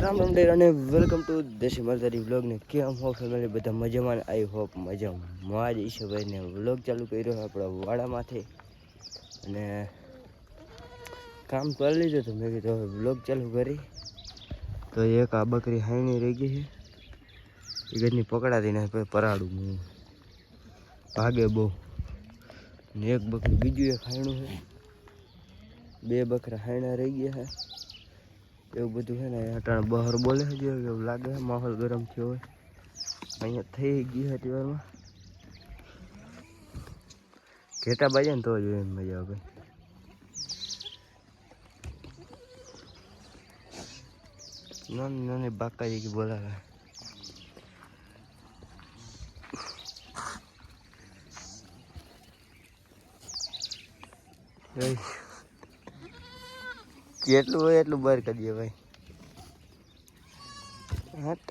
રામ રામ ડેર અને welcome to દેશી મરદારી vlog ને કેમ હો ફેમિલી બધા મજામાં આઈ હોપ મજામાં જ ઈશુભાઈ ને વ્લોગ ચાલુ કર્યો આપણા વાડામાંથી અને કામ કરી લીધું તો મેં કીધું હવે વ્લોગ ચાલુ કરી તો એક આ બકરી હાઈની રહી ગઈ છે એ ઘરની પકડાતી ને પરાડું ભાગે બહુ ને એક બકરી બીજું એક હાઈણું છે બે બકરા હાઈણા રહી ગયા છે એવું બધું છે ને અટાણે બહાર બોલે છે એવું લાગે છે માહોલ ગરમ થયો હોય અહીંયા થઈ ગયું હતી વારમાં ઘેટા બાજે ને તો જ એને મજા આવે નાની નાની બાકાજી की બોલાવે જેટલું હોય એટલું બહાર કરીએ ભાઈ હટ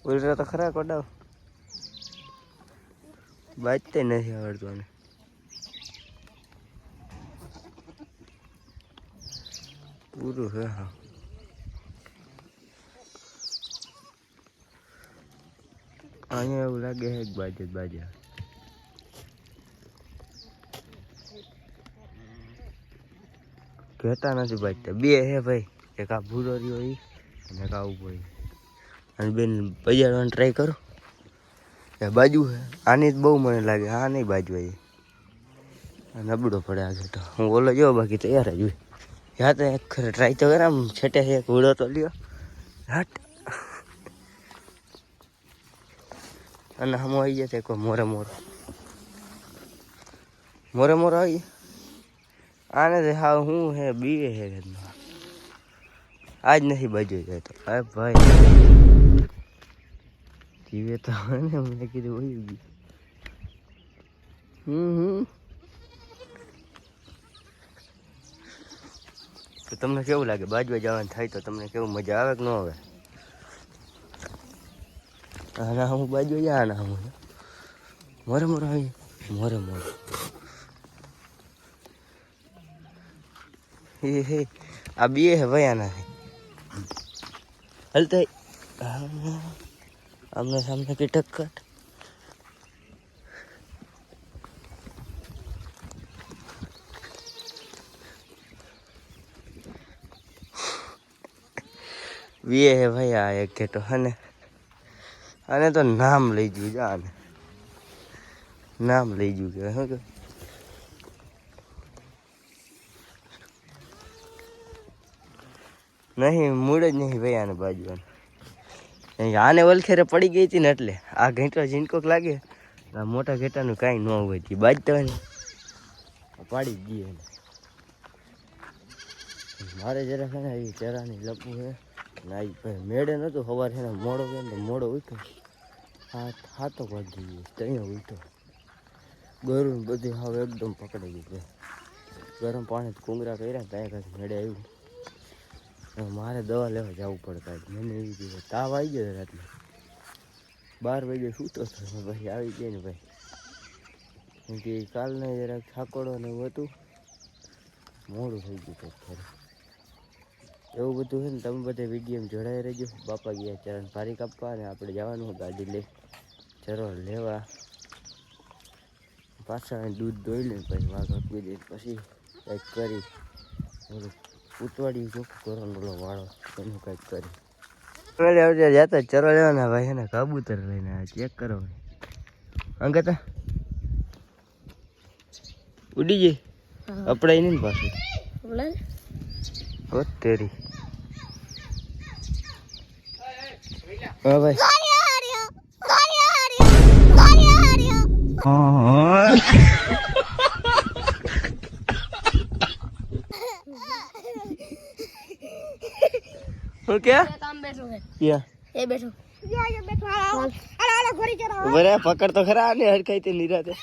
ઉલટા તો ખરા કોડાવ બાજતે નથી આવડતું અને પૂરું છે હા અહીંયા એવું લાગે છે એક બાજુ કહેતા નથી બાજતા બે હે ભાઈ એક આ ભૂરો રહ્યો એ અને એક આ ઉભો અને બેન બજારવાનું ટ્રાય કરો એ બાજુ છે આની જ બહુ મને લાગે આ નહીં બાજુ એ નબળો પડે આ ઘેટો હું ઓલો જો બાકી તૈયાર જ હોય યા તો એક ખરે ટ્રાય તો કરે આમ છેટે એક ઉડો તો લ્યો હટ અને હમ આવી જશે કોઈ મોરે આવી આને તો હા હું હે બીએ હે આજ નથી બાજુ જાય તો અરે ભાઈ જીવે તો ને મેં કીધું વહી ગયું તો તમને કેવું લાગે બાજવા જવાનું થાય તો તમને કેવું મજા આવે કે ન આવે આના હું બાજુ જા આના હું મોરે આવી મોરે હે આ બે હે ભાઈ આના હલતા આમને સામને की टक्कर वे है भाई आ एक घेटो है आने तो नाम लई जू जाने नाम लई जू के हाँ नहीं मुड़े नहीं भाई आने बाजू आने वलखेरे पड़ी गई थी ने એટલે આ ઘેટા જીનકો લાગે આ મોટા ઘેટાનું કાઈ ન હોય તી બાજતા ને પાડી ગઈ મારે જરા છે ને એ ચરાની લપુ છે નાઈ ભાઈ મેડે નતો સવાર છે ને મોડો ગયો ને મોડો ઉઠ્યો હાથો વાગી ગયો ત્યાં ઉઠ્યો ગરું બધી હાવ એકદમ પકડી ગઈ ગરમ પાણી કુંગરા કર્યા ત્યાં કાંઈક મેળે આવ્યું મારે દવા લેવા જવું પડતા મને એવી રીતે તાવ આવી ગયો રાત્રે 12 વાગે સૂતો હતો પછી આવી ગયો ને ભાઈ કેમ કે કાલને જરાક થાકોડો ને એવું હતું મોડું થઈ ગયું ઘરે એવું બધું છે ને તમે બધે વિડીયોમાં જોડાઈ રહેજો બાપા ગયા ચરણ પારી કાપવા અને આપણે જવાનું ગાડી લઈ ચરો લેવા પાછા દૂધ દોઈ લઈને પછી વાઘ આપી દે પછી કંઈક કરી ઓલું ઉતવાડી ચોખ્ખું કરવાનો ઓલો વાળો એનું કંઈક કરી જતા ચરો લેવાના ભાઈ એને કબૂતર લઈને ચેક કરો અંગતા ઉડી જઈ અપડાઈ નહીં પાછું ઓ તેરી હા ભાઈ હું क्या क्या ये बैठो बरे पकड़ तो खरा ने हर कहीं ते निराते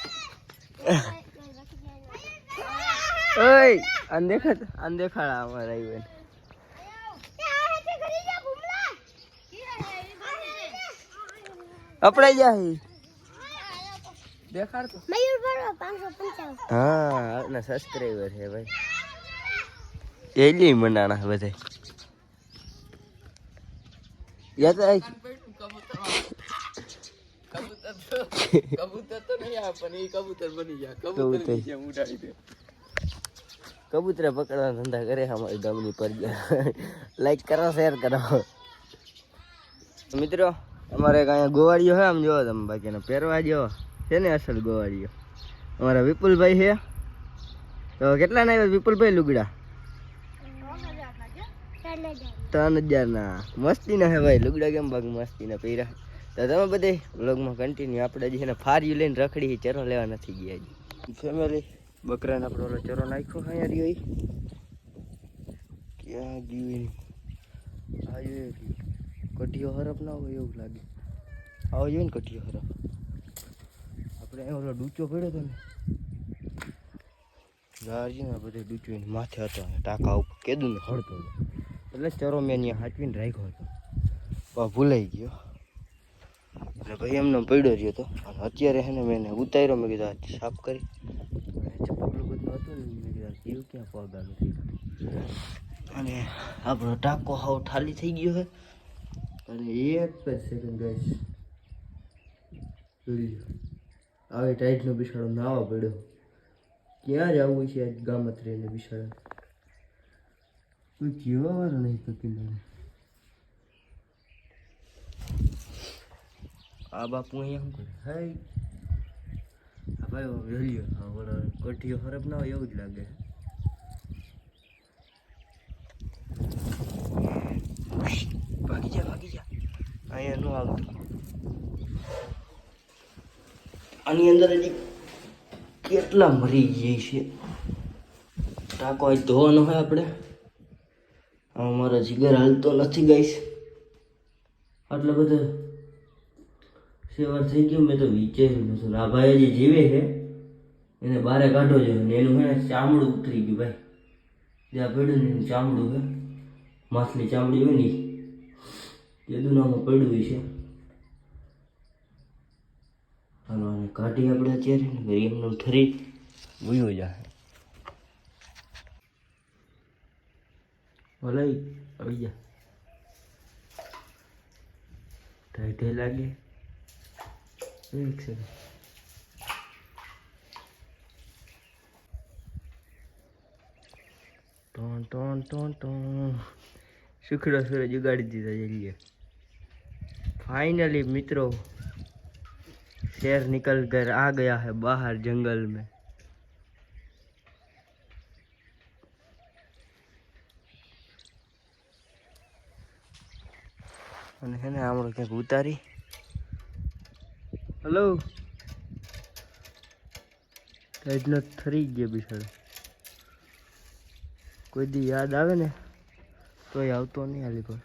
ओए अनदेखा हमारा ही बन अपने जा ही देखा तो मयूर बरो 555 हां अपना सब्सक्राइबर है भाई એલી મનાણા બધે યાદ કબૂતર તો નહીં આવે પણ એ કબૂતર બની જાય. કબૂતર જેમ ઉડાડી દે. કબૂતરા પકડવાના ધંધા કરે અમારી ગામની પર લાઈક કરો શેર કરો મિત્રો. અમારે અહીંયા ગોવાળીઓ છે આમ જોવો તમે બાકીનો પહેરવા જેવો છે ને અસલ ગોવાળીઓ. અમારા વિપુલભાઈ છે તો કેટલા ના આવ્યા વિપુલભાઈ લુગડા? 3000 મસ્તી ના હે ભાઈ લુગડા. કેમ બાગ મસ્તી ના પહેર્યા. તો તમે બધે વ્લોગમાં કન્ટિન્યુ. આપણે હજી છે ને ફાર્યું લઈને રખડી ચરો લેવા નથી ગયા હજી. ફેમિલી બકરાને આપણો ઓલો ચરો નાખ્યો અહીંયા રહ્યો. ક્યાં ગયું? આવ્યો કટિયો હરફ ના હોય એવું લાગે. આવો જોઈએ ને કટિયો હરફ. આપણે ઓલો ડૂચો પડ્યો હતો ને ને બધે ડૂચો માથે હતો ટાંકા ઉપર કેદું ને હળતો હતો એટલે ચરો મેં અહીંયા હાચવીને રાખ્યો હતો. ભૂલાઈ ગયો એટલે ભાઈ એમને પડ્યો રહ્યો હતો. અને અત્યારે છે ને મેં એને ઉતાર્યો. મેં કીધું આ સાફ કરી પગલું બધું હતું ને મેં કીધું જીવ ક્યાં પગાનું થઈ ગયું. અને આપણો ટાંકો હાવ ખાલી થઈ ગયો છે. અને એક જ સેકન્ડ ગાઈસ આવી ટાઈટનો બિસાડો નાવા પડ્યો. ક્યાં જવું છે આજ ગામત રહીને બિસાડા? કોઈ જીવા વાળો નહીં પકી મને. આ બાપુ અહીંયા શું કરે? હાય આ ભાઈ વેલ્યો હા ઓલો કઠીઓ ખરાબ ના હોય એવું જ લાગે. ભાગી જા અહીંયા નું આવતું. આની અંદર હજી કેટલા મરી જાય છે. ટાંકો આજ ધોવાનો હોય આપણે. મારો જીગર હાલતો નથી ગાઈસ. આટલા બધા સેવા થઈ ગયું. મેં તો વિચાર્યું નતું. આ ભાઈ હજી જીવે છે એને બારે કાઢો જોઈએ ને એનું હે ચામડું ઉતરી ગયું ભાઈ. જ્યાં પડ્યું ને એનું ચામડું છે માછલી ચામડી હોય ને એ દુનામાં પડ્યું છે. હાલો આને કાઢી આપણે અત્યારે ને એમનું ઠરી વયો જાય. ભલાઈ આવી જા ટાઈટે લાગે. એક સેકન્ડ ટોન ટોન ટોન ટોન સુખડો સૂરજ ઉગાડી દીધા જઈએ. फाइनली मित्रों शेर निकल कर आ गया है बाहर जंगल में. અને હે ને આમળો ક્યાંક ઉતારી. હલો ટાઈટનો થરી ગયો બિચારો. કોઈ દી યાદ આવે ને તોય આવતો નહીં. હાલી પર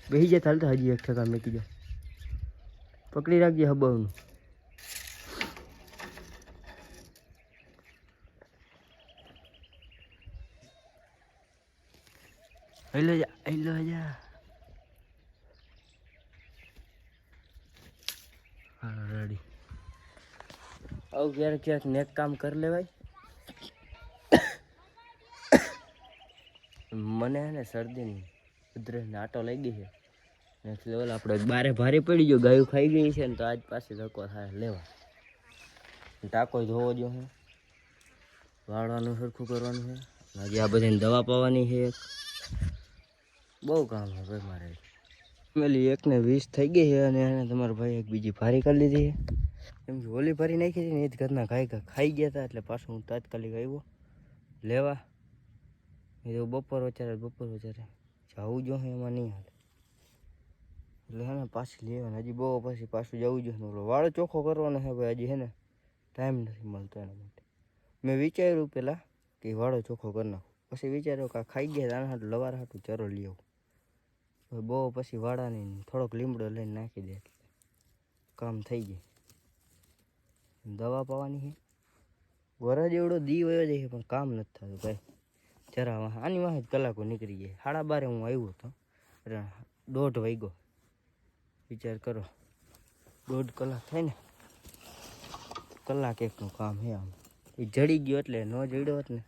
બેસી જાય ચાલતા હજી 1% મેકી જાય. પકડી રાખજે હબાવનું. હેલો જા હા રેડી. આવું ક્યારેક નેક કામ કરી લેવાય. મને હે ને શરદીની ઉધરસ આટો લઈ ગઈ છે. નેક્સ્ટ લેવલ આપણે બારે ભારે પડી ગયો. ગાયું ખાઈ ગઈ છે ને તો આજ પાછી ધક્કો થાય લેવા. ટાંકો ધોવો જો છે વાળવાનું સરખું કરવાનું છે. હજી આ બધાને દવા પાવાની છે. બહુ કામ છે ભાઈ મારે. ફેમિલી 1:20 થઈ ગઈ છે અને એને તમારા ભાઈ એક બીજી ભારી કરી લીધી છે. કેમ કે ઓલી ભારી નાખી હતી ને એ જ ઘરના ખાઈ ગયા હતા એટલે પાછું હું તાત્કાલિક આવ્યો લેવા. એ તો બપોર વચારે જવું જો એમાં નહીં હાલે એટલે હે ને પાછી લેવાને હજી બહુ પછી પાછું જવું જોઈએ. ઓલો વાળો ચોખ્ખો કરવાનો છે ભાઈ. હજી હે ને ટાઈમ નથી મળતો એના માટે. મેં વિચાર્યું પહેલાં કે વાળો ચોખ્ખો કરી નાખું. પછી વિચાર્યો કે ખાઈ ગયા આના હાટું લવાર હાટું ચરો લઈ આવું. બહુ પછી વાળાની થોડોક લીમડો લઈને નાખી દે એટલે કામ થઈ જાય. દવા પાવાની છે. વરજ એવડો દી વયો જાય પણ કામ નથી થતું ભાઈ. જરા આની વાંહે જ કલાકો નીકળી જાય. 12:30 હું આવ્યો હતો એટલે 1:30 વાગ્યો. વિચાર કરો 1.5 કલાક થાય ને. કલાક એકનું કામ છે આમ. એ જડી ગયો એટલે ન જડ્યો હોત ને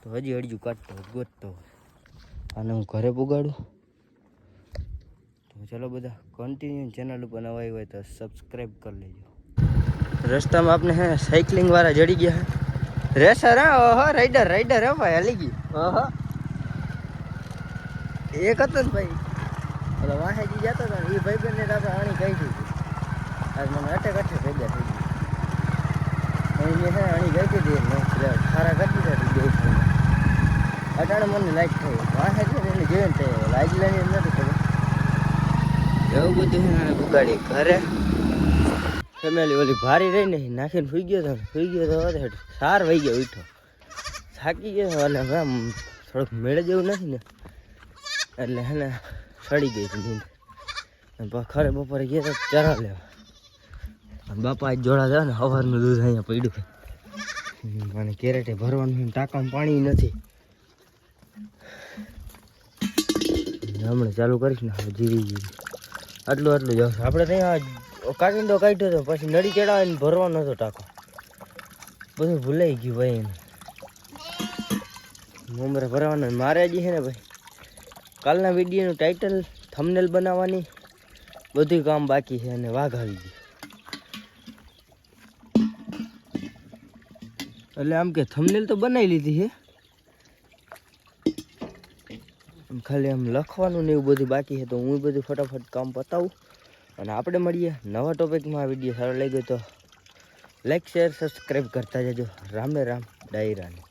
તો હજી અડજું કાઢતો હોત ગોતતો હોત. આને હું ઘરે પુગાડું. તો ચલો બધા કન્ટિન્યુ ચેનલ ઉપર નવા હોય તો સબસ્ક્રાઈબ કરી લેજો. રસ્તામાં આપણે હે સાયકલિંગ વાળા જડી ગયા હે રેસર હે. ઓહો રાઈડર હે ભાઈ હાલી ગઈ. ઓહો એક હતો ને ભાઈ ઓલો વાહેજી જતો હતો ને એ ભાઈ બંને આપણે આણી કાઢી હતી. આજ મને અટક ભેગા થઈ ગઈ અહીંયા હે આણી કાઢી હતી ખારા કાઢી હતી બે અટાણે મને લાઈટ થઈ વાહેજી ને એને જોઈને થઈ લાઈટ લઈને નથી ખબર એવું બધું છે ને બગાડી ઘરે ફેમિલી ઓલી ભારી રહી ને નાખીને સુઈ ગયો તો સાર વહી ગયો ઉઠો થાકી ગયો અને આમ થોડુંક મેળે જેવું નથી ને એટલે હે ને સડી ગઈ હતી નીંદ. ખરે બપોરે ગયા તો ચરા લેવા બાપા જોડા જાય ને સવારનું દૂધ અહીંયા પડ્યું અને કેરેટે ભરવાનું ટાંકામાં પાણી નથી. હમણાં ચાલુ કરીશ ને જીરી આટલું જાવ આપણે ત્યાં કાચિંડો કાઢ્યો હતો પછી નળી ચડાવીને ભરવાનો હતો ટાંકો બધું ભૂલાઈ ગયું ભાઈ એને મમરા ભરવાના. મારે હજી છે ને ભાઈ કાલના વિડીયોનું ટાઇટલ થંબનેલ બનાવવાની બધું કામ બાકી છે અને વાઘ આવી ગયું એટલે આમ કે થંબનેલ તો બનાવી લીધી છે ખાલી આમ લખવાનું ને એવું બધું બાકી છે તો હું બધું ફટાફટ કામ પતાવું અને આપણે મળીએ નવા ટોપિકમાં. આ વિડીયો સારો લાગ્યો તો લાઈક શેર સબસ્ક્રાઈબ કરતા જજો. રામ ને રામ ડાયરાની.